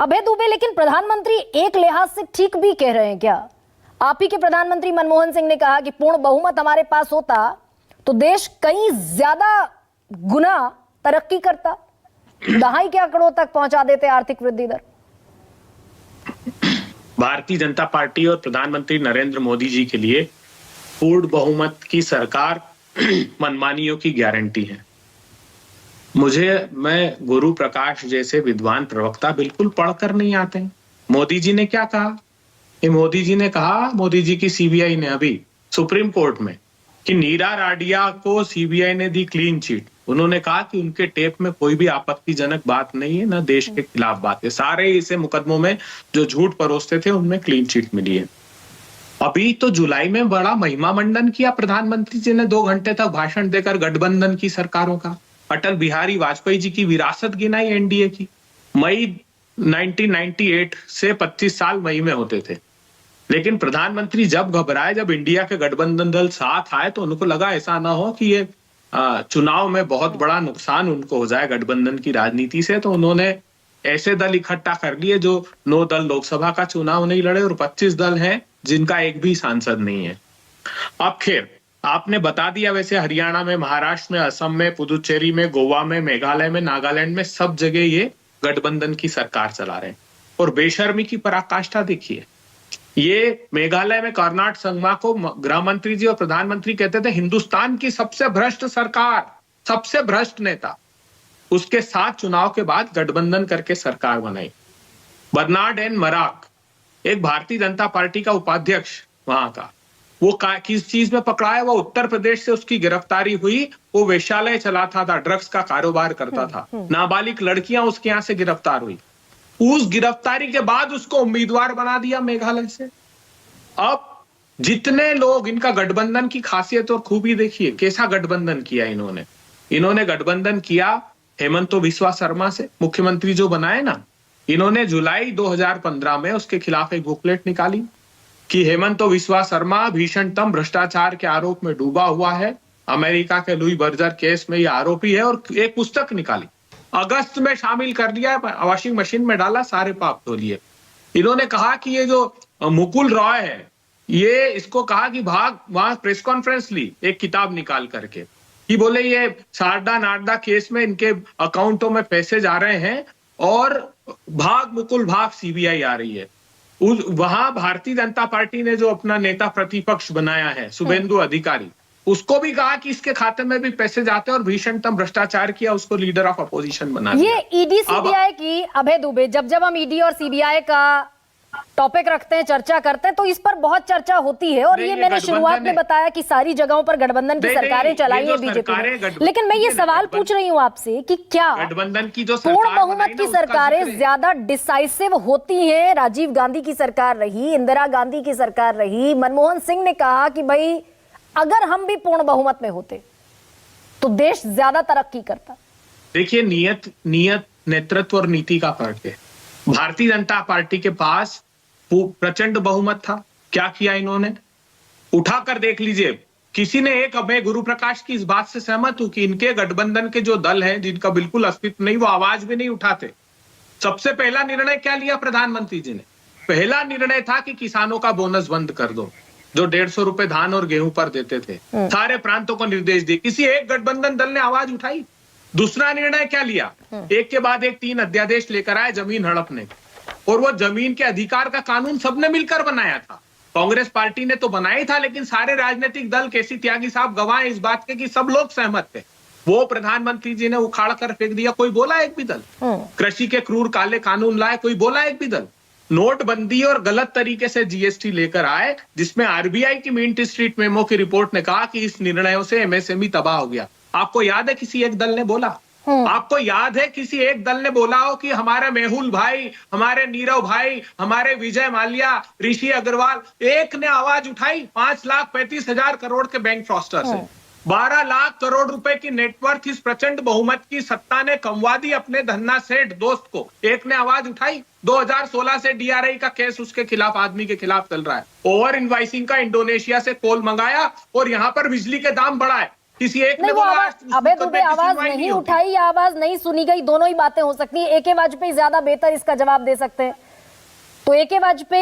अभय दुबे, लेकिन प्रधानमंत्री एक लिहाज से ठीक भी कह रहे हैं क्या? आप ही के प्रधानमंत्री मनमोहन सिंह ने कहा कि पूर्ण बहुमत हमारे पास होता तो देश कई ज्यादा गुना तरक्की करता, दहाई के आंकड़ों तक पहुंचा देते आर्थिक वृद्धि दर। भारतीय जनता पार्टी और प्रधानमंत्री नरेंद्र मोदी जी के लिए पूर्ण बहुमत की सरकार मनमानियों की गारंटी है। मैं गुरु प्रकाश जैसे विद्वान प्रवक्ता बिल्कुल पढ़कर नहीं आते। मोदी जी ने क्या कहा? मोदी जी ने कहा, मोदी जी की सीबीआई ने अभी सुप्रीम कोर्ट में कि नीरा राडिया को सीबीआई ने दी क्लीन चिट। उन्होंने कहा कि उनके टेप में कोई भी आपत्तिजनक बात नहीं है, न देश के खिलाफ बात है। सारे इसे मुकदमों में जो झूठ परोसते थे उनमें क्लीन चिट मिली है। अभी तो जुलाई में बड़ा महिमा मंडन किया प्रधानमंत्री जी ने, 2 घंटे तक भाषण देकर गठबंधन की सरकारों का। अटल बिहारी वाजपेयी जी की विरासत गिनाई एनडीए की। मई 1998 से 25 साल मई में होते थे, लेकिन प्रधानमंत्री जब घबराए, जब इंडिया के गठबंधन दल साथ आए तो उनको लगा ऐसा ना हो कि ये चुनाव में बहुत बड़ा नुकसान उनको हो जाए गठबंधन की राजनीति से, तो उन्होंने ऐसे दल इकट्ठा कर लिए जो 9 दल लोकसभा का चुनाव नहीं लड़े और 25 दल हैं जिनका एक भी सांसद नहीं है। अब खैर आपने बता दिया, वैसे हरियाणा में, महाराष्ट्र में, असम में, पुदुचेरी में, गोवा में, मेघालय में, नागालैंड में, सब जगह ये गठबंधन की सरकार चला रहे हैं। और बेशर्मी की पराकाष्ठा देखिए, ये मेघालय में कर्नाट संगमा को गृह मंत्री जी और प्रधानमंत्री कहते थे हिंदुस्तान की सबसे भ्रष्ट सरकार, सबसे भ्रष्ट नेता। उसके साथ चुनाव के बाद गठबंधन करके सरकार बनाई। बर्नार्ड एन मराक, एक भारतीय जनता पार्टी का उपाध्यक्ष वहां का, वो किस चीज में पकड़ा है? वो उत्तर प्रदेश से उसकी गिरफ्तारी हुई। वो वेश्यालय चलाता था, ड्रग्स का कारोबार करता था, नाबालिग लड़कियां उसके यहां से गिरफ्तार हुई। उस गिरफ्तारी के बाद उसको उम्मीदवार बना दिया मेघालय से। अब जितने लोग, इनका गठबंधन की खासियत और खूबी देखिए, कैसा गठबंधन किया इन्होंने गठबंधन किया हेमंत बिस्वा शर्मा से, मुख्यमंत्री जो बनाए ना, इन्होंने जुलाई 2015 में उसके खिलाफ एक बुकलेट निकाली कि हेमंत बिस्वा शर्मा भीषणतम भ्रष्टाचार के आरोप में डूबा हुआ है, अमेरिका के लुई बर्जर केस में यह आरोपी है, और एक पुस्तक निकाली, अगस्त में शामिल कर दिया, वॉशिंग मशीन में डाला, सारे पाप धो लिए। इन्होंने कहा कि ये जो मुकुल रॉय है, ये इसको कहा कि भाग, वहां प्रेस कॉन्फ्रेंस ली एक किताब निकाल करके, कि बोले ये शारदा नारदा केस में इनके अकाउंटों में पैसे जा रहे हैं और भाग मुकुल भाग सीबीआई आ रही है। वहां भारतीय जनता पार्टी ने जो अपना नेता प्रतिपक्ष बनाया है शुभेंदु अधिकारी, उसको भी कहा कि इसके खाते में भी पैसे जाते हैं और भीषणतम भ्रष्टाचार किया, उसको लीडर ऑफ अपोजिशन बना दिया। ये ईडी सीबीआई की, अभय दुबे, जब हम ईडी और सीबीआई का टॉपिक रखते हैं, चर्चा करते हैं, तो इस पर बहुत चर्चा होती है। और ये मैंने शुरुआत में बताया कि सारी जगहों पर गठबंधन की सरकारें चलाई है बीजेपी ने। लेकिन मैं ये सवाल पूछ रही हूं आपसे कि क्या गठबंधन की जो पूर्ण बहुमत की सरकारें ज्यादा डिसाइसिव होती हैं? राजीव गांधी की सरकार रही, इंदिरा गांधी की सरकार रही, मनमोहन सिंह ने कहा कि भाई अगर हम भी पूर्ण बहुमत में होते तो देश ज्यादा तरक्की करता। देखिए, नियत नेतृत्व और नीति का फर्क है। भारतीय जनता पार्टी के पास प्रचंड बहुमत था, क्या किया इन्होंने? उठाकर देख लीजिए, किसी ने एक, मैं गुरु प्रकाश की इस बात से सहमत हूं कि इनके गठबंधन के जो दल हैं जिनका बिल्कुल अस्तित्व नहीं, वो आवाज भी नहीं उठाते। सबसे पहला निर्णय क्या लिया प्रधानमंत्री जी ने? पहला निर्णय था कि किसानों का बोनस बंद कर दो, जो 150 रुपए धान और गेहूं पर देते थे। सारे प्रांतों को निर्देश दिए, किसी एक गठबंधन दल ने आवाज उठाई? दूसरा निर्णय क्या लिया? एक के बाद एक 3 अध्यादेश लेकर आए जमीन हड़पने, और वो जमीन के अधिकार का कानून सबने मिलकर बनाया था। कांग्रेस पार्टी ने तो बनाया ही था, लेकिन सारे राजनीतिक दल, केसी त्यागी साहब गवाह इस बात के कि सब लोग सहमत थे। वो प्रधानमंत्री जी ने उखाड़ कर फेंक दिया, कोई बोला एक भी दल? कृषि के क्रूर काले कानून लाए, कोई बोला एक भी दल? नोटबंदी और गलत तरीके से जीएसटी लेकर आए, जिसमें आरबीआई की मिंट स्ट्रीट मेमो की रिपोर्ट ने कहा कि इस निर्णयों से एमएसएमई तबाह हो गया। आपको याद है किसी एक दल ने बोला? आपको याद है किसी एक दल ने बोला हो कि हमारे मेहुल भाई, हमारे नीरव भाई, हमारे विजय माल्या, ऋषि अग्रवाल, एक ने आवाज उठाई? 5,35,000 करोड़ के बैंक फ्रॉस्टर से 12 लाख करोड़ रुपए की नेटवर्थ इस प्रचंड बहुमत की सत्ता ने कमवा दी अपने धन्ना सेठ दोस्त को, एक ने आवाज उठाई? 2016 से डीआरआई का केस उसके खिलाफ, आदमी के खिलाफ चल रहा है। ओवर इनवाइसिंग का इंडोनेशिया से कोल मंगाया और यहां पर बिजली के दाम बढ़ाए। किसी एक ने नहीं, वो बोला आवाज उस अभय मुद्दे दुबे की आवाज सुनवाई नहीं होगी। उठाई या आवाज नहीं सुनी गई, दोनों ही बातें हो सकती है। ए के वाजपेयी ज्यादा बेहतर इसका जवाब दे सकते हैं। तो ए के वाजपेयी